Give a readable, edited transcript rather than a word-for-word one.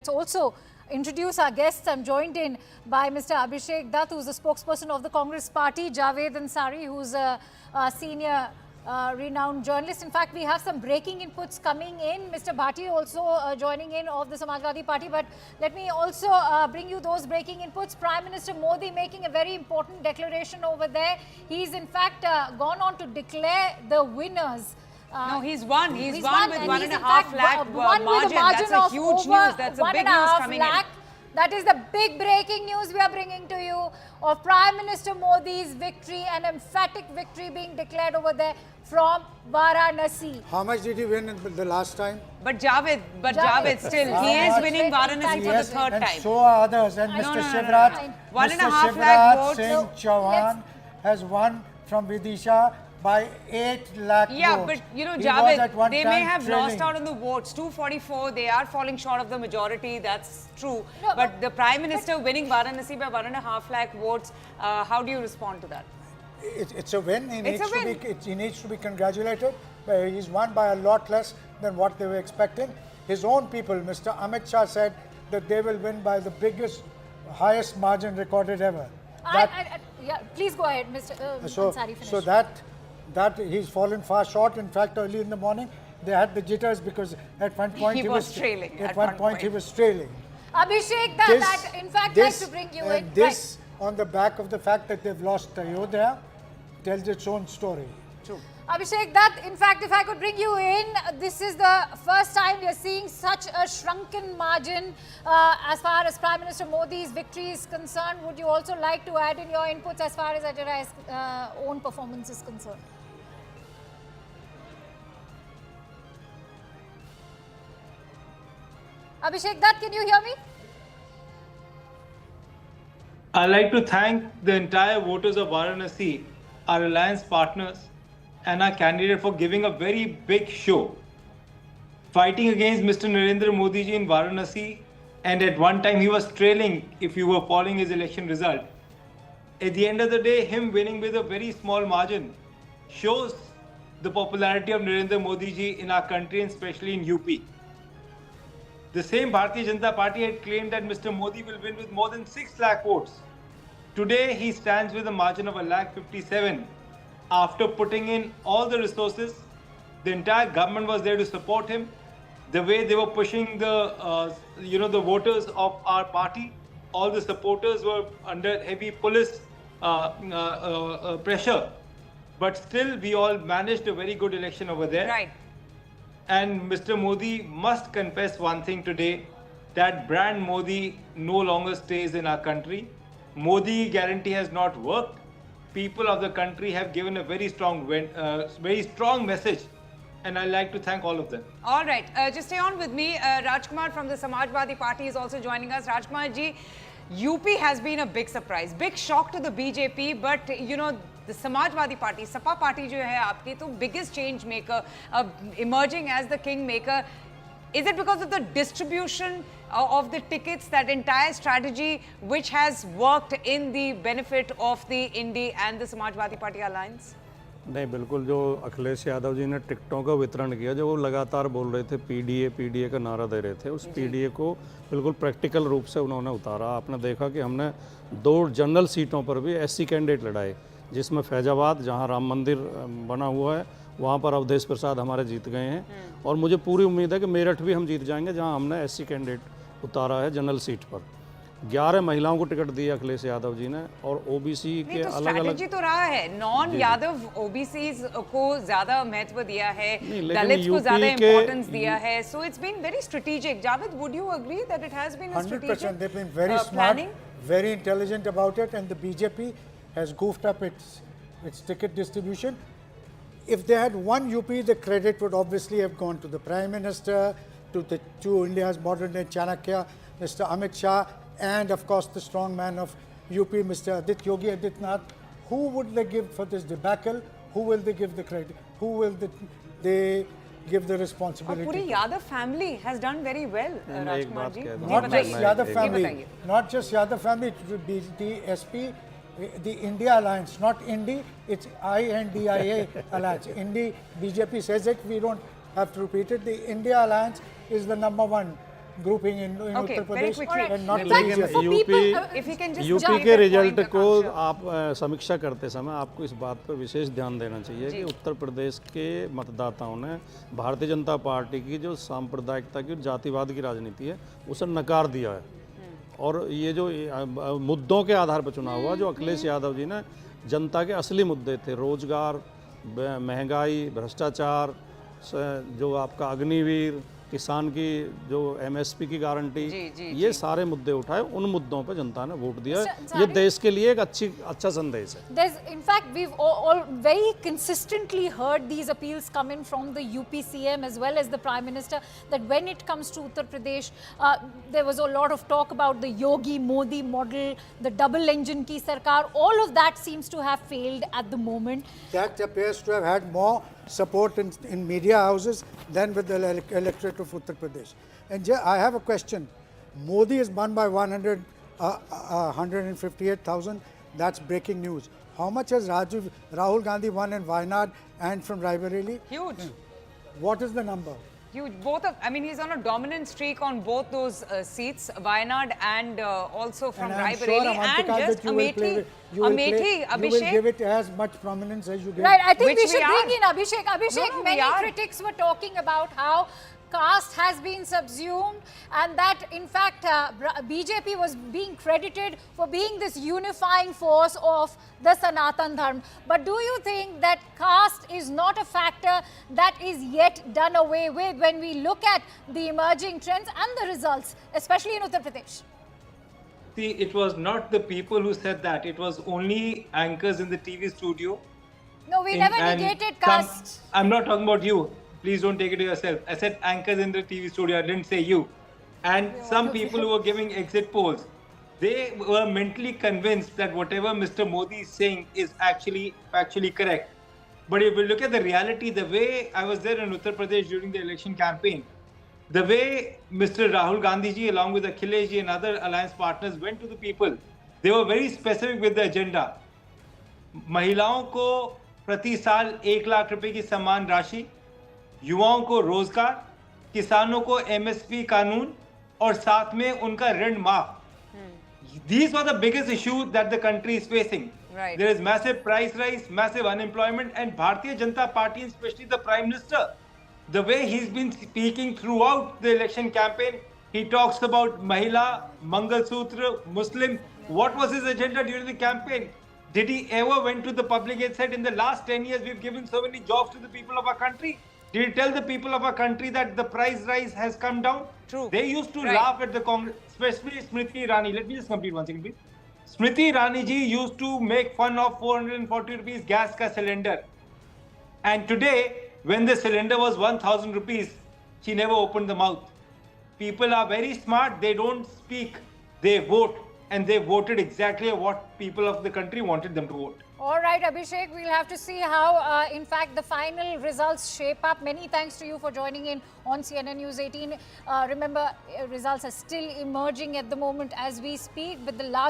Also introduce our guests. I'm joined in by Mr. Abhishek Dutt, who's the spokesperson of the Congress Party, Javed Ansari, who's a senior renowned journalist. In fact, we have some breaking inputs coming in. Mr. Bhati also joining in of the Samajwadi Party. But let me also bring you those breaking inputs. Prime Minister Modi making a very important declaration over there. He's in fact gone on to declare the winners. No, he's won. He's won with 1.5 lakh margin. That's a huge news. That's a big news coming in. That is the big breaking news we are bringing to you of Prime Minister Modi's victory, an emphatic victory being declared over there from Varanasi. How much did he win in the last time? But Javed still, he is winning Varanasi for the third time. And so are others. And Mr. Shivraj, 1.5 lakh votes. Singh Chauhan has won from Vidisha by 8 lakh votes. Yeah, but you know, Javed, they may have lost out on the votes. 244, they are falling short of the majority. That's true. No, but the Prime Minister winning Varanasi by 1.5 lakh votes, how do you respond to that? It's a win. He needs to be congratulated. He's won by a lot less than what they were expecting. His own people, Mr. Amit Shah, said that they will win by the biggest, highest margin recorded ever. Yeah, please go ahead, Mr. Ansari. Finish. So that he's fallen far short. In fact, early in the morning, they had the jitters because at one point he was trailing. At one point he was trailing. Abhishek, that in fact like to bring you in. This on the back of the fact that they've lost Ayodhya tells its own story. True. Abhishek, that in fact, if I could bring you in, this is the first time we are seeing such a shrunken margin as far as Prime Minister Modi's victory is concerned. Would you also like to add in your inputs as far as Ajay's own performance is concerned? Abhishek Dutt, can you hear me? I'd like to thank the entire voters of Varanasi, our alliance partners, and our candidate for giving a very big show. Fighting against Mr. Narendra Modi ji in Varanasi, and at one time he was trailing if you were following his election result. At the end of the day, him winning with a very small margin shows the popularity of Narendra Modi ji in our country, and especially in UP. The same Bharatiya Janata Party had claimed that Mr. Modi will win with more than 6 lakh votes. Today, he stands with a margin of 1,57,000. After putting in all the resources, the entire government was there to support him. The way they were pushing the, the voters of our party, all the supporters were under heavy police pressure. But still, we all managed a very good election over there. Right. And Mr. Modi must confess one thing today, that brand Modi no longer stays in our country. Modi guarantee has not worked. People of the country have given a very strong message, and I'd like to thank all of them. All right, just stay on with me. Rajkumar from the Samajwadi Party is also joining us. Rajkumar ji, UP has been a big surprise, big shock to the BJP, but you know, the Samajwadi Party, Sapa Party jo hai aapki, to biggest change maker, emerging as the king maker. Is it because of the distribution of the tickets, that entire strategy which has worked in the benefit of the Indy and the Samajwadi Party alliance? नहीं, बिल्कुल जो अखिलेश यादव जी ने टिकटों का वितरण किया, जो वो लगातार बोल रहे थे पीडीए का नारा दे रहे थे, उस पीडीए को बिल्कुल प्रैक्टिकल रूप से उन्होंने उतारा। आपने देखा कि हमने 2 जनरल सीटों पर भी एससी कैंडिडेट लड़ाए, जिसमें फैजाबाद, जहां राम मंदिर बना हुआ है, वहां पर अवधेश प्रसाद हमारे जीत गए हैं। और मुझे पूरी उम्मीद है कि मेरठ भी हम जीत जाएंगे, जहां हमने एससी कैंडिडेट उतारा है जनरल सीट पर। 11 महिलाओं को टिकट दिया अखिलेश यादव जी ने, और ओबीसी के अलग-अलग तो रहा है, नॉन यादव ओबीसीज को ज्यादा महत्व दिया है, दलित को ज्यादा इंपॉर्टेंस दिया है, so it's been very strategic. Javed, would you agree that it has been a strategic 100%. They've been very smart, very intelligent about it, and the BJP has goofed up its ticket distribution. If they had won UP, the credit would obviously have gone to the Prime Minister, to India's modern day Chanakya, Mr. Amit Shah, and of course the strong man of UP, Mr. Yogi Adityanath. Who would they give for this debacle? Who will they give the credit? Who will they give the responsibility? Puri Yadav family has done very well, Rajkumar ji. Not just Yadav family, not just Yadav family, it would be the SP, the India Alliance, not Indi, it's INDIA Alliance. Indi, BJP says it, we don't have to repeat it. The India Alliance is the #1 grouping in Okay, Uttar very Pradesh quickly. and not In fact, the BJP. for people, If you can just UP make के a result point, को Akansha. आप समीक्षा करते समय आपको इस बात पर विशेष ध्यान देना चाहिए कि उत्तर प्रदेश के मतदाताओं ने भारतीय जनता पार्टी की जो सांप्रदायिकता की और जातिवाद की राजनीति है उसे नकार दिया है। और ये जो मुद्दों के आधार पर चुनाव हुआ, जो अखिलेश यादव जी ने जनता के असली मुद्दे थे, रोजगार, महंगाई, भ्रष्टाचार, जो आपका अग्निवीर, किसान की जो एमएसपी की गारंटी, ये सारे मुद्दे उठाए, उन मुद्दों पर जनता ने वोट दिया है। ये देश के लिए एक अच्छा संदेश है। There's, in fact, we've all very consistently heard these appeals coming from the UP CM as well as the Prime Minister, that when it comes to Uttar Pradesh, there was a lot of talk about the Yogi Modi model, the double engine ki sarkar. All of that seems to have failed at the moment. That appears to have had more support in media houses than with the electorate of Uttar Pradesh. And I have a question. Modi is won by 158,000. That's breaking news. How much has Rahul Gandhi won in Wayanad and from Raebareli? Huge. What is the number? Huge. Both of, I mean, he's on a dominant streak on both those seats, Wayanad and also from And I'm Raebareli, sure, and Avantika, just that you will Amethi, you will Abhishek. give it as much prominence as you give. Right, I think Which we we should are. bring in Abhishek. Abhishek, No, we many are. critics were talking about how caste has been subsumed and that in fact BJP was being credited for being this unifying force of the Sanatan Dharma. But do you think that caste is not a factor that is yet done away with when we look at the emerging trends and the results, especially in Uttar Pradesh? See, it was not the people who said that. It was only anchors in the TV studio. No, we never negated some- caste. I'm not talking about you. Please don't take it to yourself. I said anchors in the TV studio. I didn't say you. And some people who were giving exit polls, they were mentally convinced that whatever Mr. Modi is saying is actually factually correct. But if we look at the reality, the way I was there in Uttar Pradesh during the election campaign, the way Mr. Rahul Gandhi ji along with Akhilesh ji and other alliance partners went to the people, they were very specific with the agenda. महिलाओं को प्रति साल 1 लाख रुपए की सम्मान राशि, युवाओं को रोजगार, किसानों को एमएसपी कानून और साथ में उनका ऋण माफ. These were the biggest issue that the country is facing. Right. There is massive price rise, massive unemployment, and Bharatiya Janata Party, especially the Prime Minister, the way he's been speaking throughout the election campaign, he talks about Mahila, Mangal Sutra, Muslim. What was his agenda during the campaign? Did he ever went to the public and said, in the last 10 years, we've given so many jobs to the people of our country? Did he tell the people of our country that the price rise has come down? True. They used to Right. laugh at the Congress, especially Smriti Irani. Let me just complete one second, please. Smriti Irani ji used to make fun of 440 rupees gas ka cylinder. And today, when the cylinder was 1,000 rupees, she never opened the mouth. People are very smart. They don't speak. They vote. And they voted exactly what people of the country wanted them to vote. All right, Abhishek, we'll have to see how, in fact, the final results shape up. Many thanks to you for joining in on CNN News 18. Remember, results are still emerging at the moment as we speak, but the large